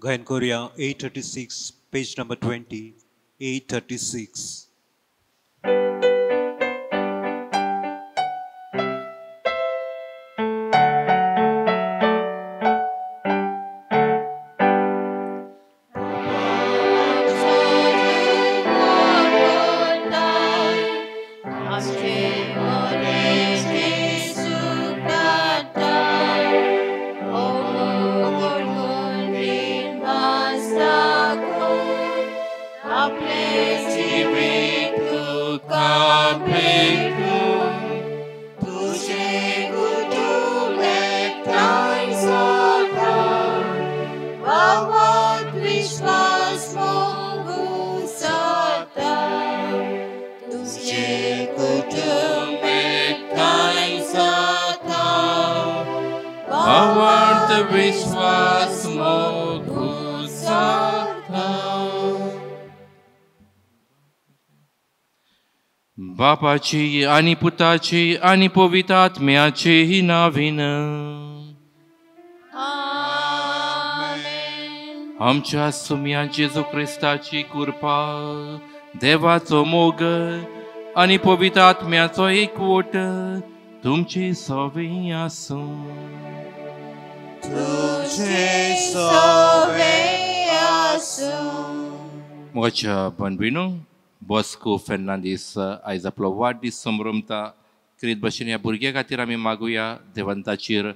Gayan Korea 836, page number 20, 836. विश्वास मोघुसाता बापाची आणि पुताची आणि पवित्र आत्म्याचेही नावीन आमच्या सुम्या जेजू ख्रिस्ताची कृपा देवाचो मोग आणि पवित्र आत्म्याचो एकवट तुमची सवय आसूं मोच्या बनबिनो बॉस्को फेर्नांदीस आयज आपलो वाडदीस संभ्रमता करीत भशेन ह्या भुरग्या खातीर आमी मागुया देवान ताचेर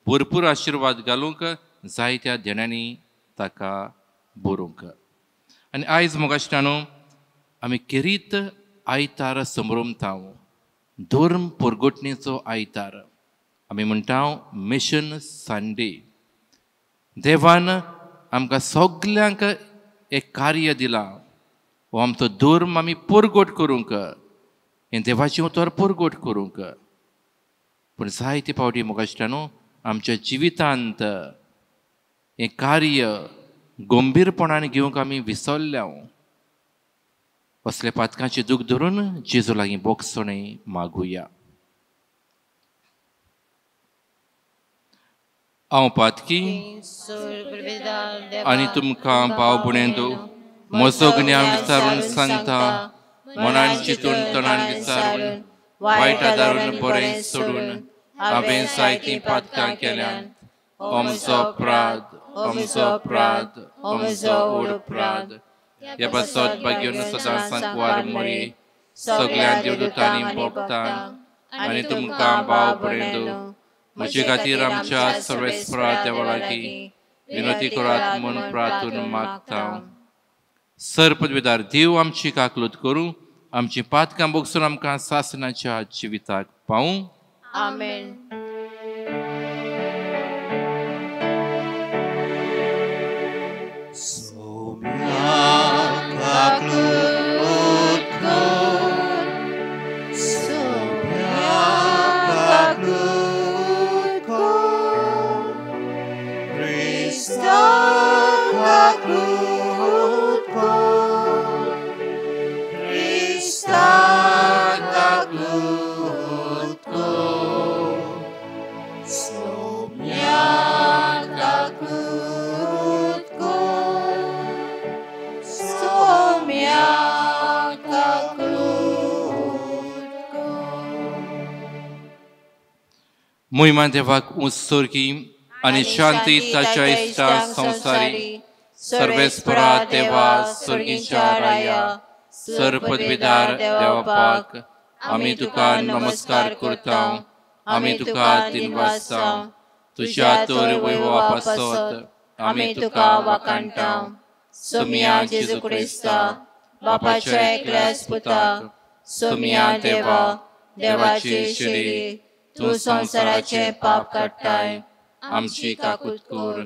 भरपूर आशिर्वाद घालूंक जायत्या देण्यांनी ताका बरोवंक आनी आयज मोगाशटानो आमी केरीत आयतार संभ्रमता धर्म परगोटणेचो आयतार आमी म्हणटा मिशन संडे देवान आमकां सगल्यांक एक कार्य दिलां हो आमचो धर्म आमी परगोट करूंक हें देवाचें उतर परगोट करूंक पूण जायते फावटी मोगाशटानो आमच्या जिवितांत हें कार्य गंभीरपणान घेवंक आमी विसरल्या असले पातकांचें दूख धरून जेजू लागीं बोगसणें मागुया हांव पातकी आनी तुमकां भाव भयणेंतो म्हजो ज्ञान विचारून सांगता मनान चिंतून तोंडान विचारून वायट आदारून बरें सोडून हांवें जायतीं पातकां केल्यात अमचो अपराध अमचो अपराध ह्या पासत भाग्योन सदां सांकवार मरी सगळ्या देवदूतांनी भोगतां आनी तुमकां भाव भयणेंतो म्हजे खातीर आमच्या सर्वेस्परा देवा लागीं विनोती करात म्हूण प्रार्थून मागता सरपदवेदार देव आमची काकलूत करूं आमची पातकां बोगसून आमकां सासणाच्या जिविताक पावूं आमेन मोहिमा देवाक उत्सर्गी आनी शांती ताच्या इश्टा संसारी सर्वेस्परा देवा सर्गीच्या राया सरपदवीदार देवा पाक आमी तुका नमस्कार करता आमी तुका दिनवासता तुज्या तोर वैभवा पासत आमी तुका वाकाणटा सोमिया जेजू क्रिस्ता बापाच्या एकल्या पुताक सोमिया देवा देवाची शिडी तूं संसाराचे पाप काडटाय आमची काकूत कर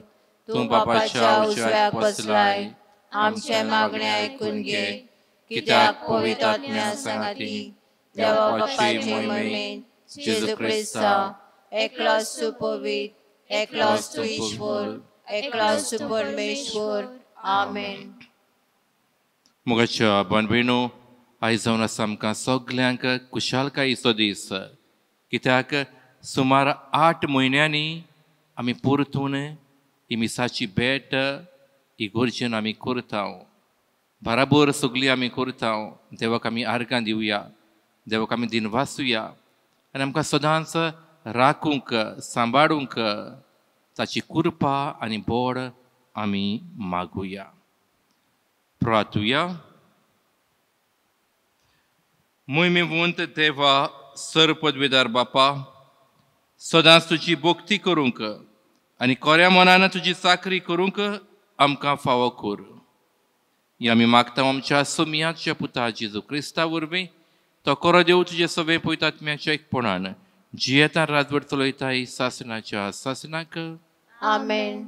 तूं बापाच्या उजव्याक बसलाय आमचे मागणे आयकून घे कित्याक पवित्र आत्म्या सांगाती देवा बापाचे मोहिमेन जेजू क्रिस्ता एकलाच तूं पवित्र एकलाच तूं ईश्वर एकलाच तूं परमेश्वर आमेन मोगाच्या बांदभिणो आयज जावन आसा आमकां सगल्यांक कुशालकायेचो दीस कित्याक सुमार 8 म्हयन्यांनी आमी परतून ही मिसाची भेट इगोर्जेन आमी करताव बराबर सगळी आमी करताव देवाक आमी आर्गां दिवया देवाक आमी दिनवासुया आनी आमकां सदांच राखूंक सांबाळूंक ताची कृपा आनी बोड आमी मागुया प्रार्थुया मोहिमेवंत देवा सर पदवीदार बापा सदांच तुजी भक्ती करूंक आनी खऱ्या मनान तुजी चाकरी करूंक आमकां फावो कर ही आमी मागता आमच्या सोमयाच्या पुता जेजू क्रिस्ता वरवीं तो खरो देव तुजे सवे पवित्रात्म्याच्या एकपणान जियेता राजवट चलयता ही सासनाच्या सासनाक आमेन.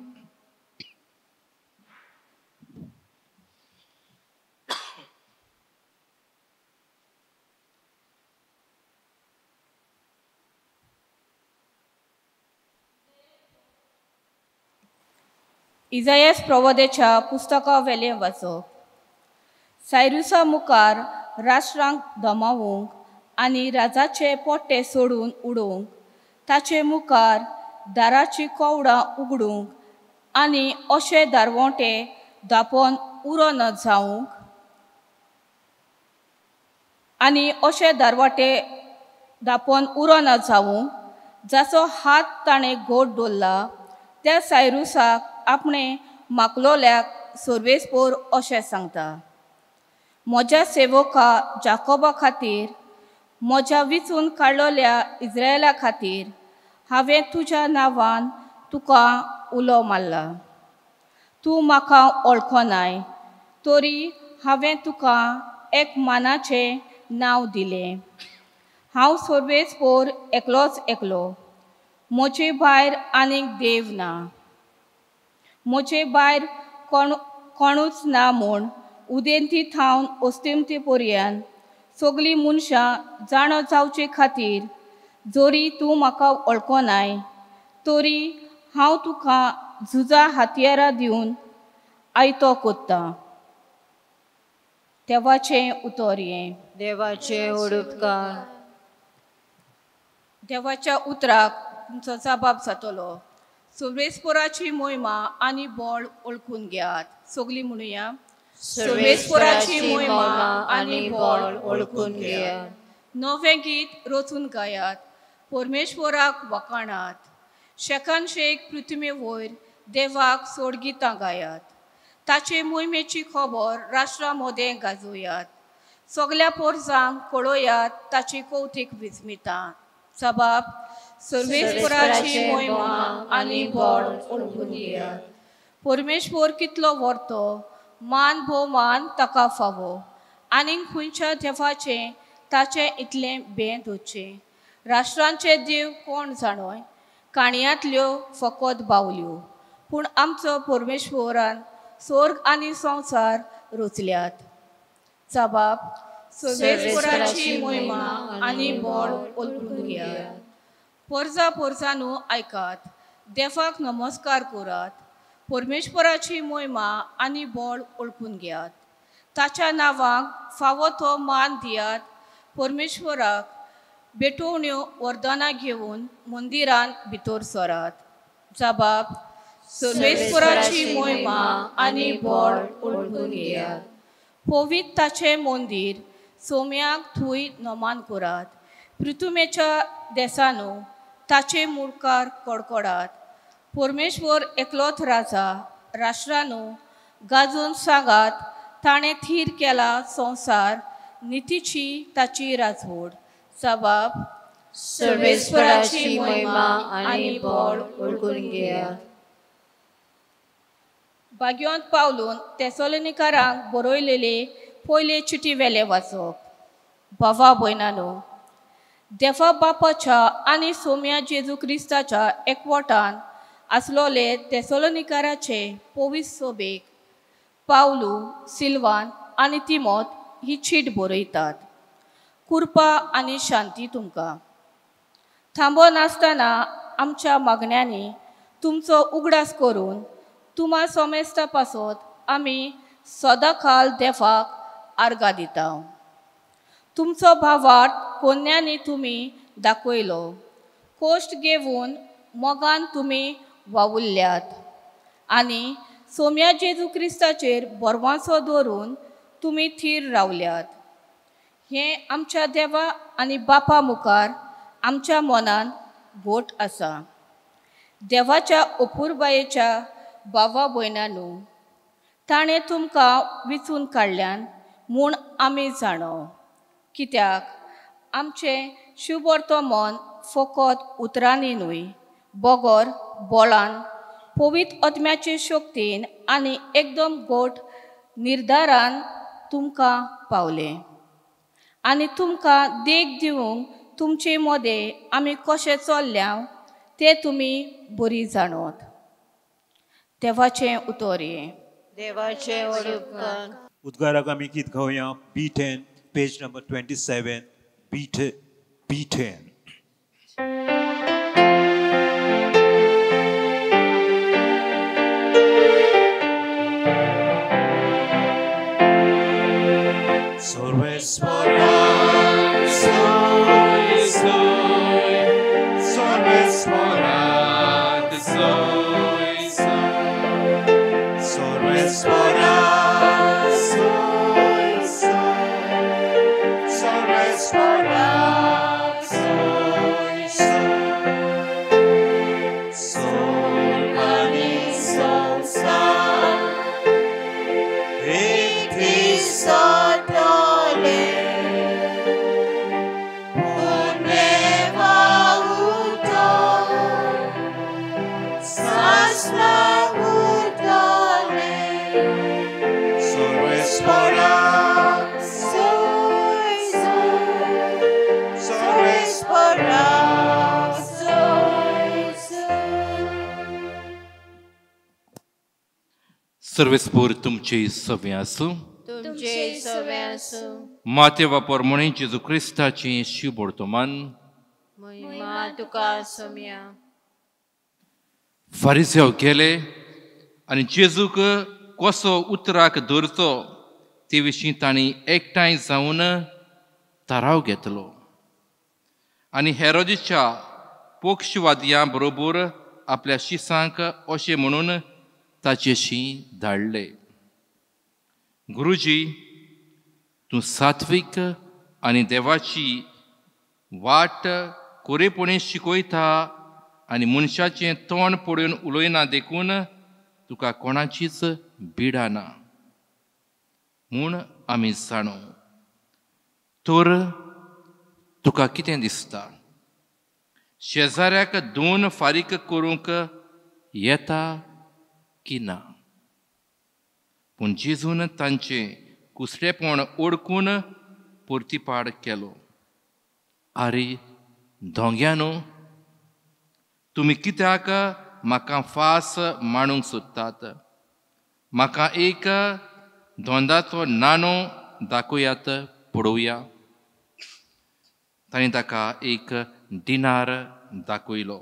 इजायास प्रवोदेच्या पुस्तका वेले वाचप. सायरुसा मुखार राष्ट्रांक दमावूंक आनी राजाचे पोट्टे सोडून उडोवंक ताचे मुखार दाराची कवडां उगडूंक आनी अशे दारवोटे दापोवन उरो न जावंक आनी अशे दारवाटे दापोवन उरो न जावंक जाचो हात ताणें घोट दवरला त्या सायरुसाक आपणे माकलोल्याक सोर्वेस्पोर अशें सांगता. म्हज्या सेवका जाकोबा खातीर म्हज्या विचून काडलोल्या इस्रायेला खातीर हांवें तुज्या नांवान तुका उलो मारला. तूं म्हाका वळखोनाय तरी हांवें तुका एक मानाचें नांव दिलें. हांव सोर्वेस्पोर एकलोच एकलो म्हजे भायर आनीक देव ना. म्हजे भायर कोणूच ना म्हूण उदेंती थावन ओस्तिमती पर्यंत सगळीं मनशां जाणो जावचे खातीर जोरी तूं म्हाका वळखोनाय तरी हांव तुका झुजा हातयारां दिवन आयतो कोत्ता. देवाचें उतर हें. देवाचे उडुपकार. देवाच्या उतराक तुमचो जबाब जातलो. सोर्वेस्पोराची मोहिमा आनी बोड ओळखून घेयात. सगळीं म्हणुया. सोर्वेस्पोराची मोहिमा आनी बोड ओळखून घेयात. नवें गीत रचून गायात. परमेश्वराक वखाणात. शेकान शेक पृथ्वी वयर देवाक सोडगितां गायात. ताचे मोहिमेची खबर राष्ट्रां मदें गाजोवयात. सगळ्या पोरसांक कळोयात ताची कौतीक विस्मितां. जबाब. सर्वेस्पराची मोहिमा आनी बोड ओळखून घेयात. परमेश्वर कितलो व्हरतो मान भोवमान ताका फावो आनीक खंयच्या देवाचें ताचें इतलें भेंत वचचें. राष्ट्रांचे देव कोण जाणोय काणयांतल्यो फकत बावल्यो पूण आमचो परमेश्वरान स्वर्ग आनी संवसार रचल्यात. जबाब. सर्वेस्पराची मोहिमा आनी बोड ओळखून घेयात. पोरजा पोरजांनो आयकात. देवाक नमस्कार करात. परमेश्वराची मोहिमा आनी बोड ओळखून घेयात. ताच्या नांवाक फावो तो मान दियात. परमेश्वराक बेटोवण्यो वरदानां घेवन मंदिरान भितर सरात. जबाब. सर्वेस्पराची मोहिमा आनी बोड ओळखून घेयात. पवित्र ताचें मंदीर सोम्याक थंय नमान करात. पृथ्वीच्या देसांनो ताचे मुखार कडकडात. परमेश्वर एकलोच राजा. राष्ट्रांनो गाजून सांगात ताणें थीर केला संवसार नितीची ताची राजवट. जबाब. सर्वेस्पराची मोहिमा आनी बोड ओळखून घेयात. भाग्यवंत पावलून तेसलोनिकारांक बरयलेले पयले चिटी वेले वाचप. भावा भयणांनो देवा बापाच्या आनी सोम्या जेजू क्रिस्ताच्या एकवटान आसलोले तेसलोनिकाराचे पवित्र सोबेक पावलू सिल्वान आनी तिमोथ ही चीट बरयतात. कृपा आनी शांती तुमकां. थांबो नासतना आमच्या मागण्यांनी तुमचो उगडास करून तुमा सोमेस्ता पासत आमी सदांकाल देवाक आर्गां दिता. तुमचो भावार्थ कोन्यांनी तुमी दाखयलो. कोश्ट घेवन मोगान तुमी वावुरल्यात आनी सोम्या जेजू क्रिस्ताचेर बोरवांसो दवरून तुमी थीर रावल्यात. हें आमच्या देवा आनी बापा मुखार आमच्या मनान घोट आसा. देवाच्या अपुरबायेच्या भावा भयणांनो, ताणें तुमकां विचून काडल्यान म्हूण आमी जाणो. कित्याक आमचें शुभोर्तोमन फकत उतरांनी न्हय, बोगोर बोळान पवित्र आत्म्याचे शक्तीन आनी एकदम गोट निर्धारान तुमकां पावले. आनी तुमकां देख दिवंक तुमचे मोदें आमी कशें चल्ल्या तें तुमी बरी जाणोत. देवाचें उतर हे. देवाचे उपकार. उद्गाराक आमी गीत गावया. B10, page number 27. B10. Sorvespora, Soy, Sorvespora, soy, Sorvespora, Sorvespora, Sol, Pani, Sol, Sol, सर्वेस्पोर तुमचे सवे आसूं. तुमचे सवे आसूं. माते वापर म्हणून जेजू क्रिस्ताची शिवबोर्तोमान. महिमा तुका सोम्या. फारिसेव गेले आनी जेजूक कसो उतराक दवरचो ते विशीं तांणी एकठांय जावन थाराव घेतलो. आनी हेरोदेच्या पक्षवादियां बरोबर आपल्या शिसांक अशें म्हणून ताचेशी धाडले. गुरुजी, तूं सात्वीक आनी देवाची वाट कोरेपणी शिकयता आनी मनशाचें तोंड पळोवन उलयना देखून तुका कोणाचीच बिडा ना म्हूण आमी जाणो. तर तुका कितें दिसता? शेजाऱ्याक दोन फारीक करूंक येता की ना? पूण जेजून तांचें कुसरेपण ओळखून परतीपाड केलो. आरे धोंग्यानो, तुमी कित्याक म्हाका फास मांडूंक सोदतात? म्हाका एक धोंदाचो नाणो दाखयात, पळोवया. ताणें ताका एक दिनार दाखयलो.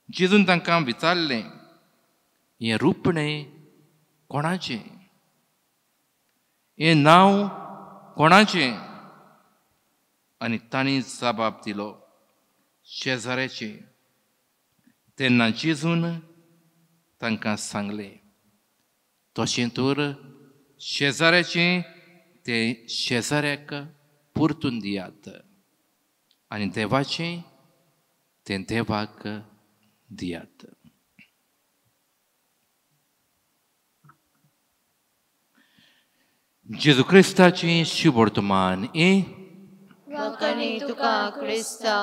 जेजून तांकां विचारलें, हें रुपणें कोणाचें? हें नांव कोणाचें? आनी तांणी जबाब दिलो, शेजाऱ्याचें. तेन्ना जेजून तांकां सांगलें, तशें तर शेजाऱ्याचें तें शेजाऱ्याक परतून दियात आनी देवाचें तें देवाक दियात. जेजू क्रिस्ताचें शिवबोर्तोमान वखणी तुका क्रिस्ता.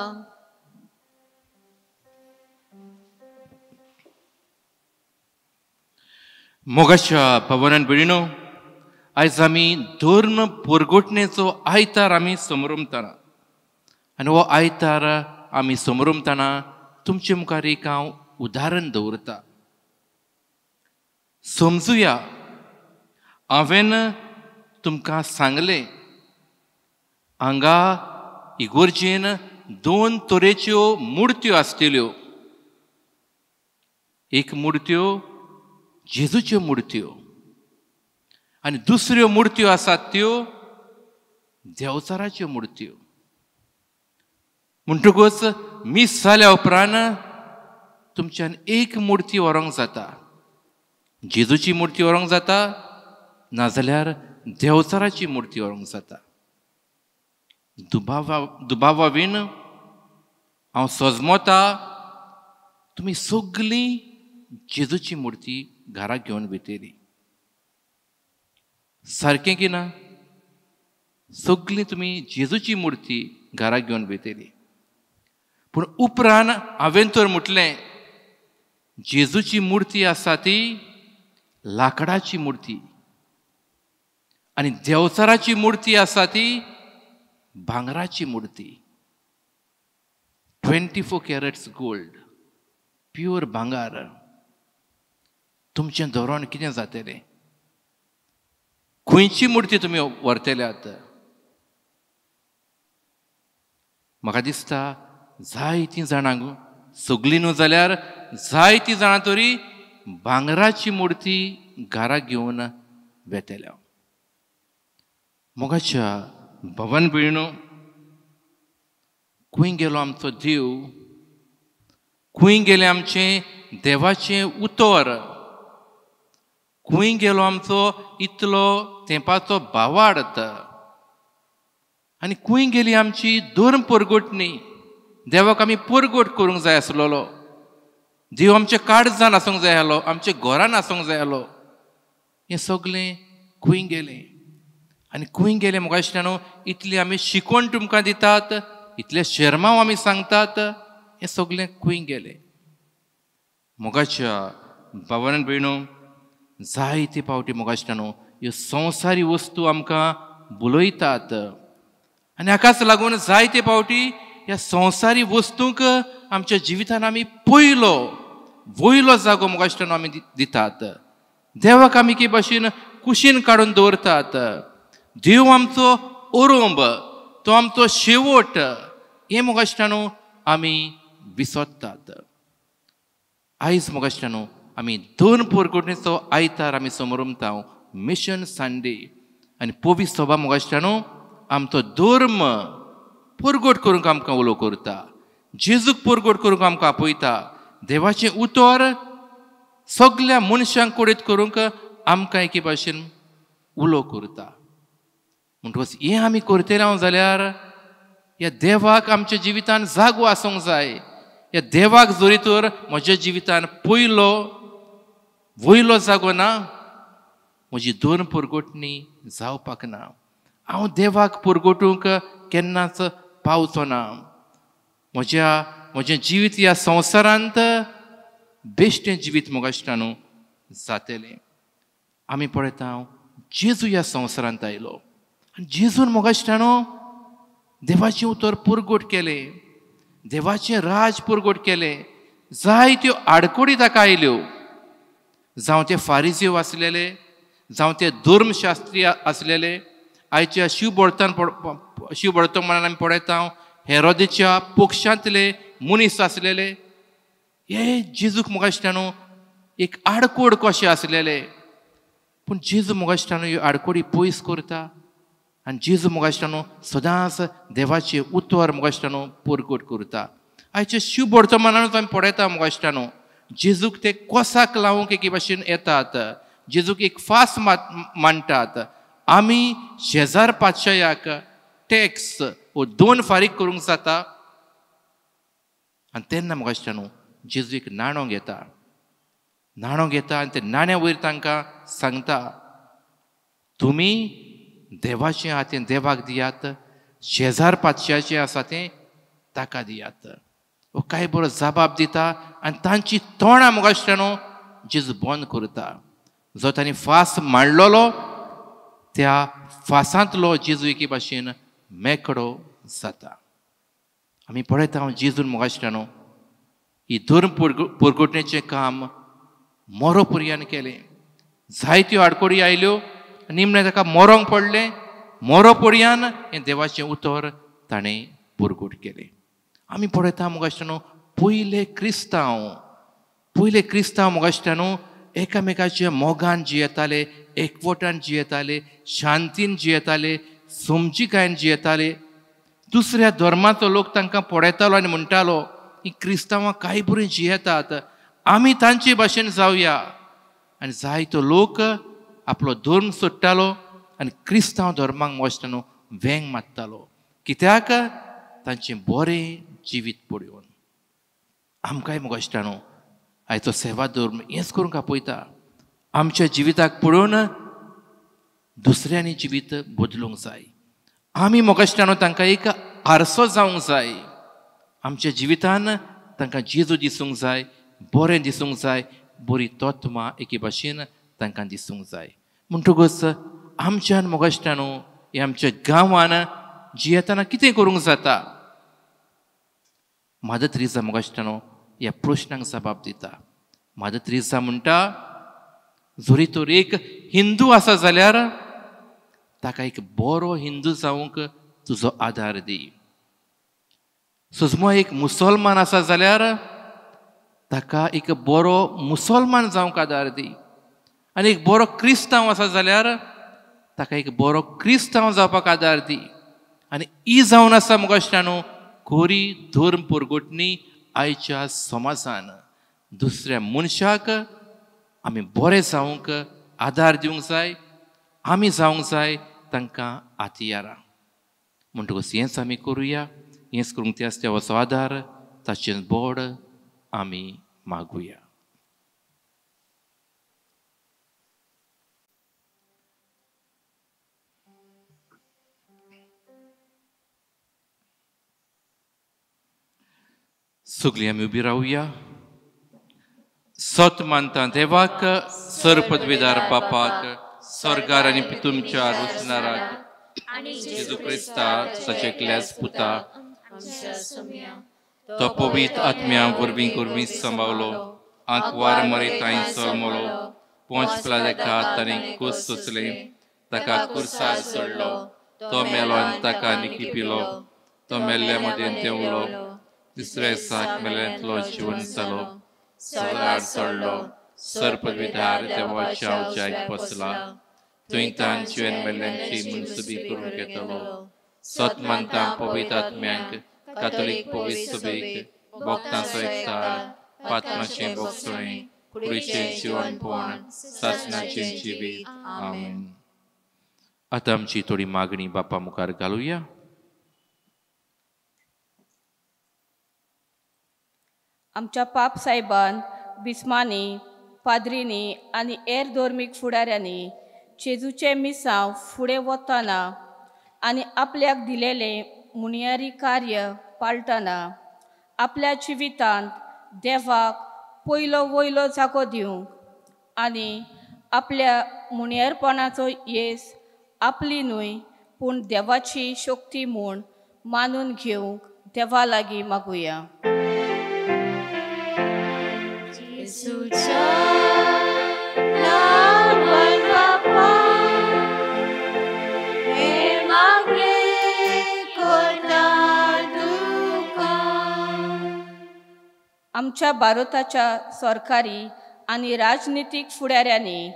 मोगाच्या पवनान बिडिनो, आयज आमी धर्म परगोटणेचो आयतार आमी समरमतना आनी हो आयतार आमी समरमतना तुमचे मुखार एक हांव उदाहरण दवरता. समजुया, हांवें तुमकां सांगलें हांगा इगोर्जेन दोन तरेच्यो मुर्त्यो आसतल्यो. एक मुर्त्यो जेजूच्यो मुर्त्यो आनी दुसऱ्यो मुर्त्यो आसात त्यो देवचाराच्यो मुर्त्यो. म्हणटकूच मीस जाल्या उपरांत तुमच्यान एक मुर्ती व्हरोंक जाता जेजूची मुर्ती व्हरोंक जाता नाजाल्यार देवचाराची मुर्ती व्हरोंक जाता. दुबावावीन हांव सजमोता तुमी सगळीं जेजूची मुर्ती घराक घेवन भितरी. सारकें की ना? सगळीं तुमी जेजूची मुर्ती घराक घेवन भितरी. पूण उपरांत हांवें तर म्हटलें जेजूची मुर्ती आसा ती लाकडाची मुर्ती आनी देवचाराची मुर्ती आसा ती भांगराची मुर्ती. 24 कॅरेट्स गोल्ड, प्युअर भांगार. तुमचें धोरण कितें जातलें? खंयची मुर्ती तुमी व्हरतल्यात? म्हाका दिसता जायतीं जाणांक, सगळीं न्हू जाल्यार जायतीं जाणां तरी भांगराची मुर्ती घराक घेवन वेतल्या. मोगाच्या भवन भयणो, खंय गेलो आमचो देव? खंय गेलें आमचें देवाचें उतर? खंय गेलो आमचो इतलो तेंपाचो भावार्थ? आनी खंय गेली आमची धर्म परगटणी? देवाक आमी परगट करूंक जाय आसलोलो. देव आमच्या काळजान आसूंक जाय आसलो, आमच्या घरान आसूंक जाय आसलो. हें सगळें खंय गेलें? आनी खंय गेलें म्हाका दिसता इतली आमी शिकवण तुमकां दितात, इतले शर्माव आमी सांगतात, हें सगळें खंय गेलें? मोगाच्या भावान भयणो, जायते पावटी म्हाका दिसता ह्यो संवसारी वस्तू आमकां बुलयतात. आनी हाकाच लागून जायते पावटी ह्या संवसारी वस्तूंक आमच्या जिवितान आमी वयलो जागो म्हाका दिसता आमी दितात. देवाक आमी के भाशेन कुशीन काडून दवरतात. देव आमचो ओरोंब, तो आमचो शेवट, हें म्हाका दिसता आमी विसरतात. आयज म्हाका दिसता आमी दोन परगटणेचो आयतार आमी समोरुमता, मिशन संडे. आनी पवित्र सभा म्हाका दिसता आमचो धर्म परगट करूंक आमकां उलो करता, जेजूक परगट करूंक आमकां आपयता, देवाचें उतर सगळ्या मनशांक कोडीत करूंक आमकां एके भाशेन उलो करता. म्हणटकच हें आमी करतले जाल्यार ह्या देवाक आमच्या जिवितान जागो आसूंक जाय. ह्या देवाक जोरी तर म्हज्या जिवितान वयलो जागो ना, म्हजी दोन परगटणी जावपाक ना. हांव देवाक परगटूंक केन्नाच पावचो ना. म्हजें जिवीत ह्या संवसारांत बेश्टें जिवीत म्हाका दिसता जातलें. आमी पळयता जेजू ह्या संवसारांत आयलो आनी जेजून म्हाका दिसता देवाचें उतर परगट केलें, देवाचें राज परगट केलें. जायत्यो आडकोडी ताका आयल्यो, जावं ते फारिजीव आसलेले, जावं ते धर्मशास्त्री आसलेले. आयच्या शिवबर्तमानान आमी पळयता हेरोदेच्या पक्षांतले मनीस आसलेले. हे जेजूक म्हाका दिसता एक आडकोड कशें आसलेले, पूण जेजू म्हाका दिसता ह्यो आडकोडी पयस करता. आनी जेजू म्हाका दिसता सदांच देवाचें उतर म्हाका दिसता परगट करता. आयच्या शिवबर्तमानानूच आमी पळयता म्हाका दिसता जेजूक ते कोसाक लावूंक एके भाशेन येतात, जेजूक एक फास मांडटात. आमी शेजार पातशायाक टॅक्स वो 2 फारीक करूंक जाता. आनी तेन्ना म्हाका दिसता जेजू एक नाणो घेता आनी ते नाण्या वयर तांकां सांगता, तुमी देवाचें आहा तें देवाक दियात, शेजार पातशाचें आसा तें ताका दियात. वो काय बरो जबाब दिता आनी तांची तोंडां म्हाका दिसता जेजू बंद करता. जो तांणी फास मांडलोलो त्या फासांतलो जेजू एके भाशेन मेकळो जाता. आमी पळयता जेजून म्हाका दिसता ही धर्म परगटणेचें काम मोरो पर्यान केलें. जायत्यो आडकोडी आयल्यो, निमणें ताका मोरोंक पडलें. मोरो पर्यान हें देवाचें उतर ताणें परगट केलें. आमी पळयता म्हाका दिसता पयले क्रिस्तांव म्हाका दिसता एकामेकाच्या मोगान जियेताले, एकवटान जियेताले, शांतीन जियेताले, समजिकायेन जियेताले. दुसऱ्या धर्माचो लोक तांकां पळयतालो आनी म्हणटालो ही क्रिस्तांवां कांय बरीं जियेतात, आमी तांचे भाशेन जावया. आनी जायतो लोक आपलो धर्म सोडटालो आनी क्रिस्तांव धर्माक मोगश्टानो वेंग मारतालो कित्याक तांचें बरें जिवीत पळोवन आमकांय मोगश्टानो आयचो सेवा धर्म हेंच करूंक आपयता आमच्या जिविताक पळोवन दुसऱ्यांनी जिवीत बदलूंक जाय आमी मोगश्टानो तांकां एक आरसो जावंक जाय आमच्या जिवितान तांकां जेजू दिसूंक जाय बरें दिसूंक जाय बरी तत्वां एके भाशेन तांकां दिसूंक जाय म्हणटकूच आमच्यान मोगश्टानो हे आमच्या गांवान जियेतना कितें करूंक जाता मादर तेरेसा मोगश्टानो ह्या प्रश्नाक जबाब दिता मादर तेरेसा म्हणटा जरी तर एक हिंदू आसा जाल्यार ताका एक बरो हिंदू जावंक तुजो आदार दी सुजमो एक मुसलमान आसा जाल्यार ताका एक बरो मुसलमान जावंक आदार दी आनी एक बरो क्रिस्तांव आसा जाल्यार ताका एक बरो क्रिस्तांव जावपाक आदार दी आनी ही जावन आसा मोगश्टानो खरी धर्म परगटणी आयच्या समाजान दुसऱ्या मनशाक आमी बरें जावंक आदार दिवंक जाय आमी जावंक जाय तांकां आतियारां म्हणटकूच हेंच आमी करुया हेंच करूंक ते आसता असो आदार ताचें बोड आमी मागुया सगळीं आमी उबी रावया सत मानता देवाक सरपदवीदार बापाक स्वर्गार आनी तुमच्या रुसनाराक जेजू क्रिस्ता ताचे एकल्याच पुता तो पवित्र आत्म्या वरवीं कुर्मी सांबाळलो आंकवार मरिताय सलमलो पोंच पिलाताच्या हातांनी कुस सुचले ताका कुर्सार सोडलो तो मेलो आनी ताका निखी पिलो तो मेल्ल्या मदें देंवलो तिसऱ्या दिसाक मेल्यांतलो जिवन जालो स्वर्गार चडलो सरपदवीदार देवाच्या उज्याक बसला थंय तान जिवन मेल्ल्यांची मनसुबी करून घेतलो सत मानता पवित्र आत्म्यांक कातोलीक पवित्र सभेक भक्तांचो एकठार पातमाचें भोगसणें कुडीचें जिवणपण सासणाचें जिवीत आमेन आतां आमची थोडी मागणी बापा मुखार घालुया आमच्या पाप साहेबान बिस्मानी पाद्रीनी आनी हेर धर्मीक फुडाऱ्यांनी जेजूचे मिसांव फुडें वतना आनी आपल्याक दिलेलें मुनियारी कार्य पाळटना आपल्या जिवितांत देवाक पयलो वयलो जागो दिवंक आनी आपल्या मुनियरपणाचो येस आपली न्हय पूण देवाची शक्ती म्हूण मानून घेवंक देवा लागीं मागुया आमच्या भारताच्या सरकारी आनी राजनितीक फुडाऱ्यांनी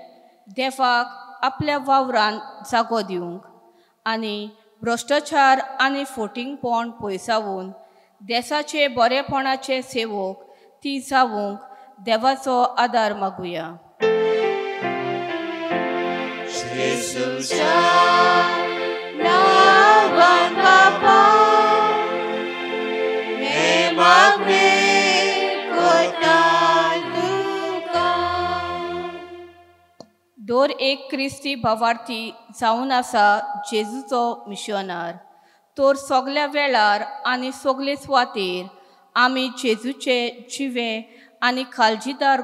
देवाक आपल्या वावरान जागो दिवंक आनी भ्रश्टाचार आनी फोटिंगपण पयसावून देशाचे बरेपणाचे सेवक ती जावंक देवाचो आदार मागुया दर एक क्रिस्ती भावार्थी जावन आसा जेजूचो मिशनार तर सगल्या वेळार आनी सगले सुवातेर आमी जेजूचे जिवे आनी काळजीदार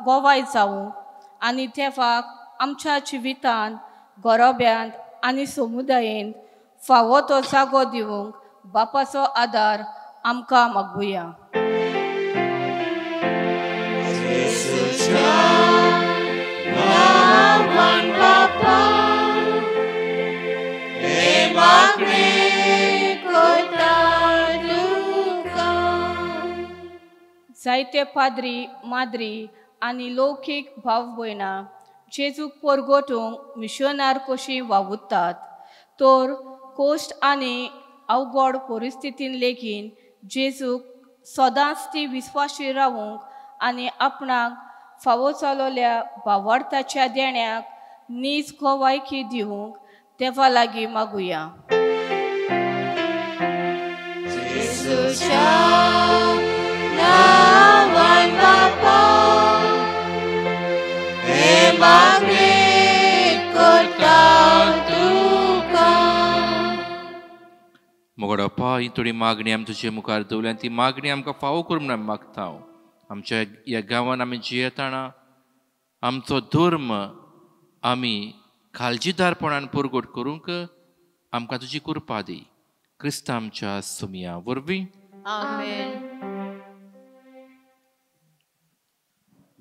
गोवाय जावंक आनी देवाक आमच्या जिवितांत गरोब्यांत आनी समुदायेंत फावो तो जागो दिवंक बापाचो आदार आमकां मागुया जायते पाद्री माद्री आनी लौकीक भाव भयणां जेजूक परगटूंक मिशनार कशीं वावुरतात तर कोश्ट आनी अवघड परिस्थितीन लेगीत जेजूक सदांच ती विस्वाशी रावूंक आनी आपणाक फावो चालवल्या भावार्थाच्या देण्याक नीज गोवायकी दिवंक देवा लागीं मागुया. येशूच्या नांवान बापा हे मागणी करता तुका. मोगडा पा ही थोडी मागणी आमी तुजे मुखार दवरल्या ती मागणी आमकां फावो करून आमी मागता. आमच्या ह्या गांवांत आमी जियेताना आमचो धर्म आमी काळजीदारपणान पुरगोट करूंक आमकां तुजी कृपा दी. क्रिस्त आमच्या सुमया वरवीं. आमेन.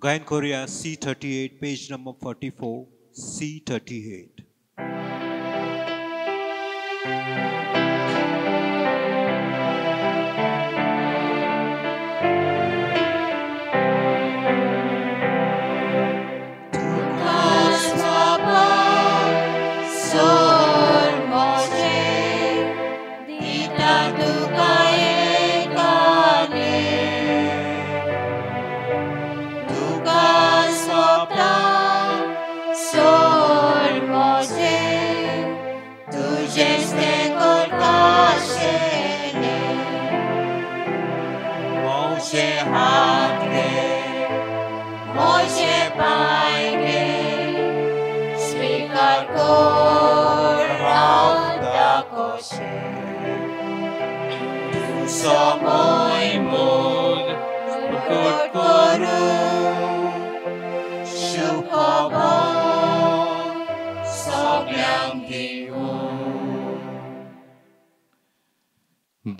गायन करूया C38 पेज नंबर 44 C38.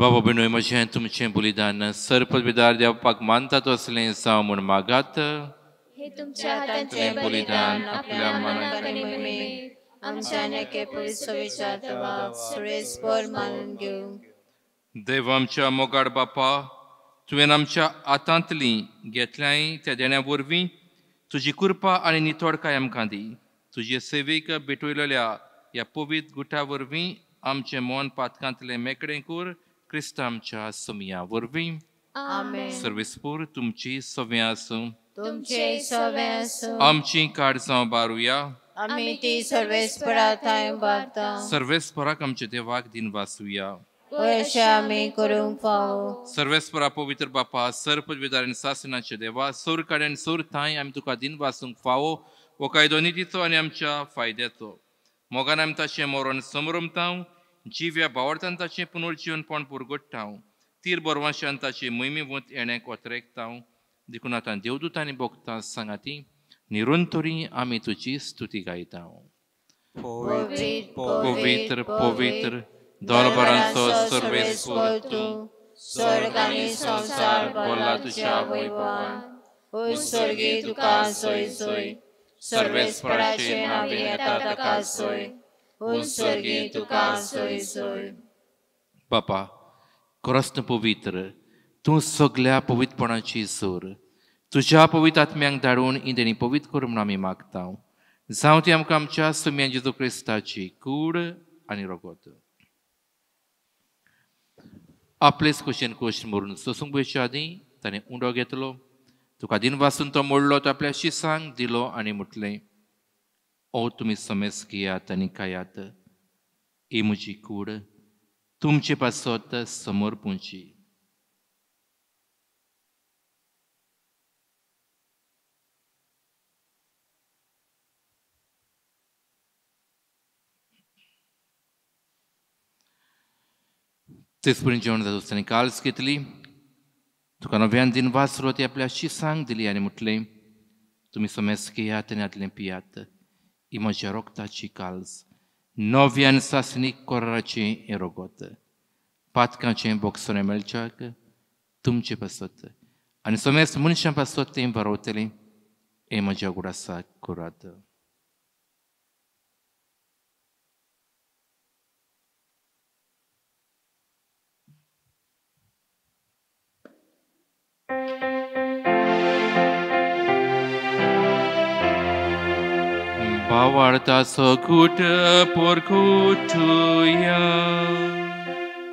बाबा बिनोय म्हजें तुमचें बलिदान सर्पविदार देवपाक मानतात असलें जावं म्हूण मागात. हे तुमच्या हातांचे बलिदान आपल्या मनात आणि महिमेत आमच्या नेके पवित्र विचारतवा सुरेस्पर मानून घेऊ. देव आमच्या मोगाड बापा, तुवें आमच्या हातांतली घेतल्याय त्या देण्या वरवीं तुजी कृपा आनी नितोडकाय आमकां दी. तुजे सेवेक भेटयलेल्या ह्या पवित्र गुटा वरवीं आमचें मन पातकांतलें मेकळें कर. क्रिस्त आमच्या सुमया वरवीं. आमेन. सर्वेस्पर तुमची सव्या आसूं. तुमचे सवे आसूं. आमची काळजां बारुया. आमी ती सर्वेस्परा थंय उबारता. सर्वेस्पराक आमच्या देवाक दिन वाचुया. अशें आमी करूंक फावो. सर्वेस्परा पवित्र बापा, सर्पविदार आनी सासणाचे देवा, सोर कडेन सोर थांय आमी तुका दिन वाचूंक फावो. हो कायदो नितीचो आनी आमच्या फायद्याचो. मोगान आमी ताचें मरण समरमतांव. जिव्या भावार्थान ताचें पुनर्जीवनपण पुरगोडटांव. तीर बरवाशान ताची मोहिमेवंत येण्याक वतरेकतांव. देखून आतां देवदूतांनी भोगतां सांगाती निरंतरी आमी तुजी स्तुती गायतांव. पवित्र पवित्र दरबारांचो सर्वेस्पर तूं, स्वर्ग आनी संसार भरला तुज्या वैभवान. उत्सर्गी तुका सोय सोय. सर्वेस्पराचे नावे येता ताका सोय. उत्सर्गी तुका सोय सोय. बापा खरोच पवित्र, तूं सगळ्या पवित्रपणाची सोर. तुज्या पवित्र आत्म्यांक धाडून ही देणी पवित्र कर म्हूण आमी मागतांव. जावं ती आमकां आमच्या सुम्या जेजू क्रिस्ताची कूड आनी रगत. आपलेच कुशीन कुश मरून सोसूंक पयच्या आदीं ताणें उंडो घेतलो. तुका दिन वाचून तो मोडलो, तो आपल्या शिसांक दिलो आनी म्हटलें, ओ तुमी समेस घेयात आनी खायात. ही म्हजी कूड तुमचे पासत समोर पुंची. तेच पर्यंत जेवण जाता ताणें काल्स घेतली. तुका नव्यान दिन वाचलो, ती आपल्या शिसांक दिली आनी म्हटलें, तुमी समेस घेयात आनी आदलें पियात. ही म्हज्या रोगताची काल्स, नव्यान सासणीक कोराचें हें रगत. पातकाचें बोगसोने मेळच्याक तुमचे पासत आनी समेस मनशां पासत तें भरवतलें. हें म्हज्या गुडासाक करात. Bavartaso kuta porkutuya.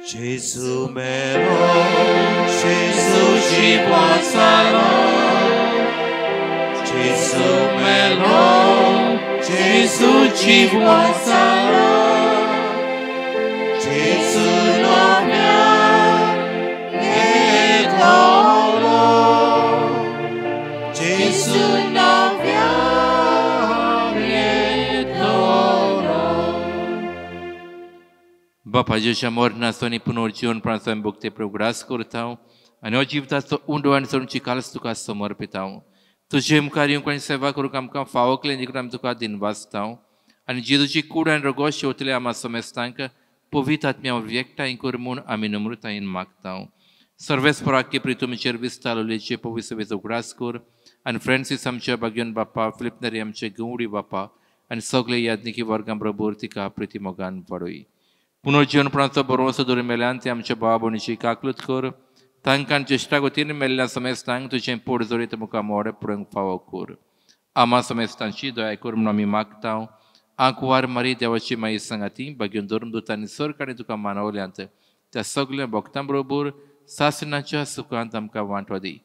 Gesù mero, Gesù ci possa. Jesu melo, Jesu jiwasara, Jesu novia, etolo, Jesu novia, etolo. Bapa Jesu amor nasoni पुनर्जीवन प्राण भक्ती प्रगुरास करता हूँ आणि जीविताचो उंडो आनी चडची कालच तुका समर्पिता हूँ तुझे मुखार येवंक आनी सेवा करूंक आमकां फावो केलें देखून आमी तुका दिनवासता हूँ आनी जेजूची कूड आनी रगत शेवतले आमा समेस्तांक पवित्र आत्म्या व्यक्ताय कर म्हूण आमी नम्रतायेन मागता हूँ सर्वेस्पराकी प्रितुमेचेर विस्तार उलयचे पवित्र सेवेचो उगडास कर आनी फ्रेंसीस आमच्या भाग्यवन बापा फिलिप नरी आमचे गवडी बापा आनी सगळे याज्ञिकी वर्गां बरोबर तिका प्रिती मोगान वाडय पुनर्जीवनपणाचो बरोवसो दवरी मेल्यान ते आमच्या भावा भयणीची काकलूत कर तांकां चेष्टा गतीन मेल्ल्या समेस्तांक तुजें पोट जोडीत मुखार मोडे पडोवंक फावो कर आमा समेस्तांची दया कर म्हूण आमी मागता आंकवार मारी देवाची माई सांगाती भाग्यवन धरून दोतांनी सरकारांनी तुका मानवल्यांत त्या सगळ्या भक्तां बरोबर सासणाच्या सुखांत आमकां वांटो दी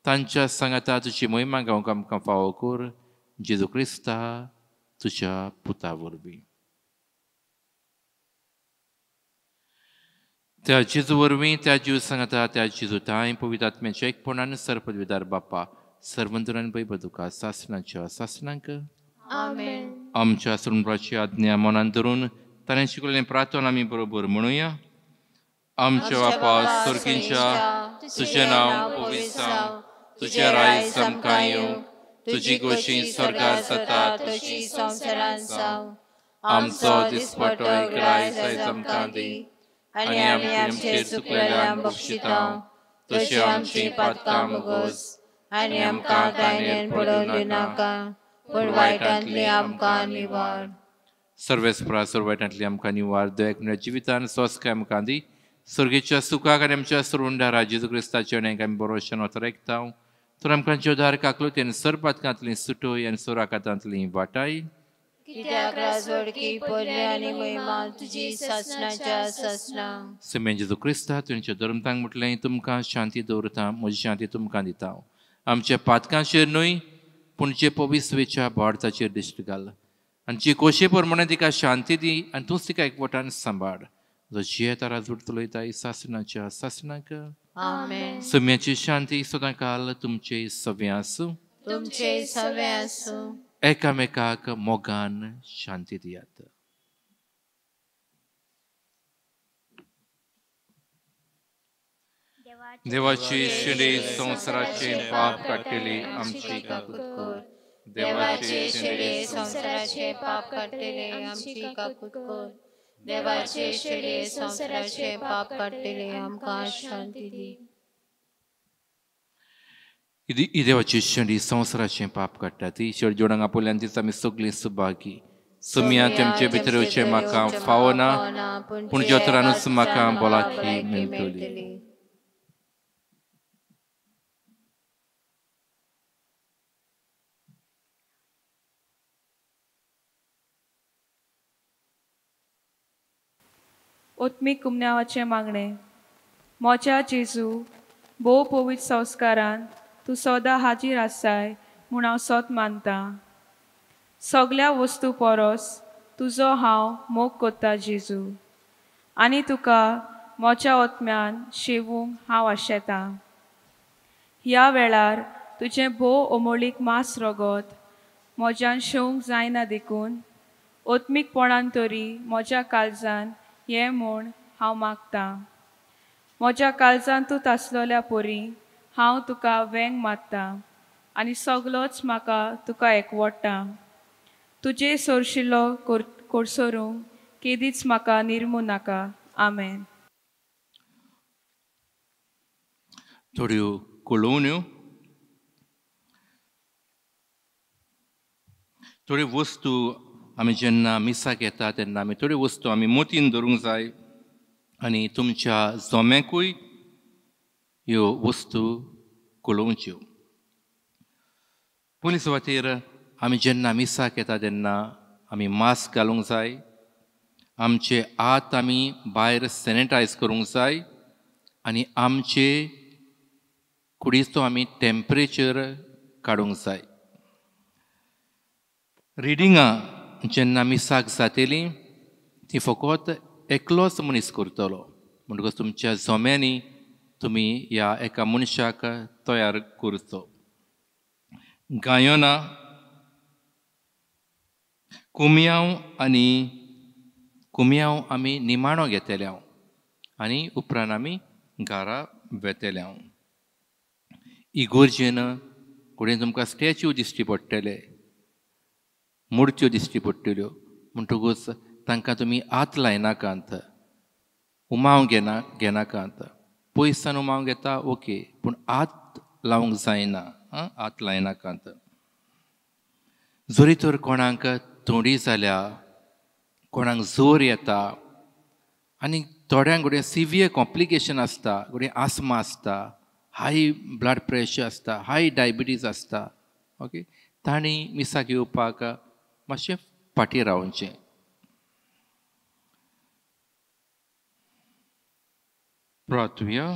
तांच्या सांगाता तुजी महिमा गावंक आमकां फावो कर जेजू क्रिस्ता तुज्या पुता वरवीं त्या जेजू वरवीं त्या जीव सांगता त्या जेजू ताय पवित्र आत्म्याच्या एकपणान सरपदवीदार बापा सर्वंतरान पै बदुका सासणाच्या सासणांक आमेन आमच्या सुरुंबाची आज्ञा मनान धरून ताणें शिकवलें प्रार्थना आमी बरोबर म्हणुया आमच्या बापा सर्गींच्या तुजें नांव पवित्र जावं तुजें राय समकां येवं तुजी गोशी स्वर्गार जाता तशी संवसारांत जावं आमचो दिसपटो एक राय जाय आमकां दी आनी आमी आमचेर चुकलेल्यांक बक्षिता तशी आमची पातकां मुगोस आनी आमकां कायनेन पडोवन दिनाका पूण वायटांतली आमकां निवार सर्वेस्परा सर्वायटांतली आमकां निवार दयाक जिवितान स्वस्काय आमकां दी सर्गेच्या सुखाक आनी आमच्या सुरवंडारा जेजू क्रिस्ताच्या नेक आमी बरोवशेन वतरेकता तर आमकां जोदार काकलुतेन सरपातकांतली सुटोय आनी सोराकातांतली वाटाय कित्याक राजवडकी पोरले आनी महिमा तुजी ससनाच्या ससना सिमेन जेजू क्रिस्ता तुमच्या धर्मतांक म्हटलें तुमकां शांती दवरता म्हजी शांती तुमकां दिता आमच्या पातकांचेर न्हय पूण जे पवित्रवेच्या भारताचेर दिश्ट घाल आनी जी कोशे प्रमाणे तिका शांती दी आनी तूंच तिका एकवटान सांबाळ जो जे तारा जोड चलयताय सासणाच्या सासणाक आमेन सम्याची शांती सदां काल तुमचे सव्या आसूं तुमचे सवे आसूं एकामेकाक मोगान शांती दियात देवाची शिडी संवसाराचे पाप काडटली आमची काकूट कर देवाचे शेडे संसाराचे पाप काडटले आमची काकूट कर देवाचे शेडे संसाराचे पाप काडटले आमकां शांती दी ही देवाची शेंडी संवसाराचें पाप काडटा ती शेड जोडांक आपोल्यान तीच आमी सगळीं सुभागी सुमिया तेमचे भितर येवचें म्हाका फावो ना पूण जोतरानूच म्हाका भलायकी मेळटली ओत्मीक कुमन्यावाचे मागणे मोच्या जेजू भोव पवित्र संस्कारान तूं सदां हाजीर आसाय म्हूण हांव सोत मानता सगळ्या वस्तू परस तुजो हांव मोग कोत्ता जेजू आनी तुका मोच्या ओत्म्यान शेवूंक हांव आशेतां ह्या वेळार तुजें भोव अमोळीक मास रगत म्हज्यान शेवंक जायना देखून ओत्मीकपणान तरी म्हज्या काळजान हें म्हूण हांव मागतां म्हज्या काळजान तूं तासलोल्या पोरी हांव तुका वेंग मारतां आनी सगळोच म्हाका तुका एकवडटा तुजे सोरशिल्लो कोरसोरूंक केदीच म्हाका निर्मू नाका आमेन थोड्यो कळोवण्यो थोड्यो वस्तू आमी जेन्ना मिसाक येता तेन्ना आमी थोड्यो वस्तू आमी मोतीन धरूंक जाय आनी तुमच्या जोम्याकूय ह्यो वस्तू कळोवच्यो पयलीं सुवातेर आमी जेन्ना मिसाक येता तेन्ना आमी मास्क घालूंक जाय आमचे हात आमी भायर सॅनिटायज करूंक जाय आनी आमचे कुडीचो आमी टेम्परेचर काडूंक जाय रिडिंगां जेन्ना मिसाक जातली ती फकत एकलोच मनीस करतलो म्हणटकच तुमच्या जोम्यांनी तुमी ह्या एका मनशाक तयार करचो. गायोना कुमयाव आमी निमाणो घेतल्या आनी उपरांत आमी घरा वेतल्या. इगोर्जेन फुडें तुमकां स्टॅच्यू दिश्टी पडटले, मुर्त्यो दिश्टी पडटल्यो म्हणटकूच तांकां तुमी हात लायनाकांत, उमाव घेनाकांत. पयसान उमाव घेता ओके, पूण हात लावंक जायना, हात लायनाकांत. जोरी तर कोणाक थोडी जाल्या, कोणाक जोर येता आनी थोड्यांक घडये सिवियर कॉम्प्लिकेशन आसता, घडये आस्मा आसता, हाय ब्लड प्रेशर आसता, हाय डायबिटीज आसता, ओके, तांणी मिसाक येवपाक मातशें फाटीं रावचें. प्रार्थुया.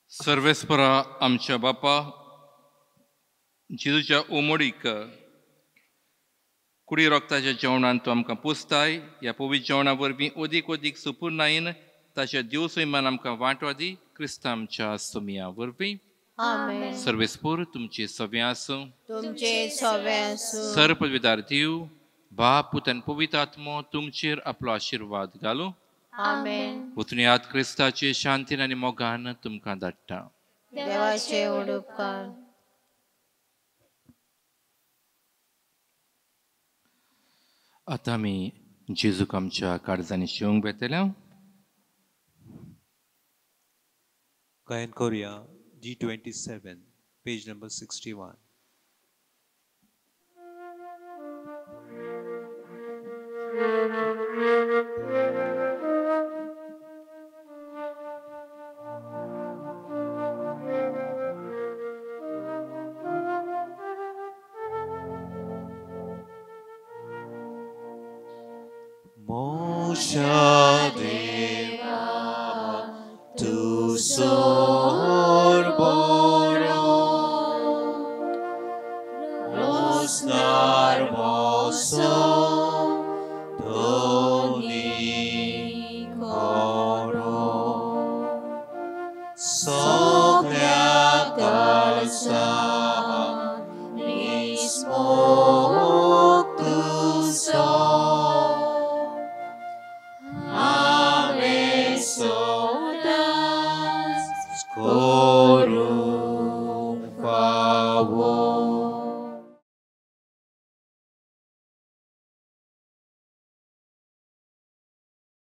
सर्वेस्परा आमच्या बापा, जेजूच्या उमडीक कुडी रोगताच्या जेवणान तूं आमकां पुजताय. ह्या पवित्र जेवणा वरवीं अदीक सुपूर्णायेन ताच्या देव सैमान आमकां वांटो दी. क्रिस्तां आमच्या सुमया वरवीं. आमेन. सर्वेस्पर तुमचे सव्या आसूं. तुमचे सवे आसूं. सर्वपवित्र देव, बाप, पुत आनी पवित्र आत्मो तुमचेर आपलो आशिर्वाद घालूं. आमेन. उतण्यात क्रिस्ताचे शांतीन आनी मोगान तुमकां धाडटा. देवाचे उपकार. आतां आमी जेजूक आमच्या काळजांनी शिवंक बेतल्या. गायन करूया G27, page number 61. Mosha Deva tu sorboro rosnar moso doni coro soglia calza mismo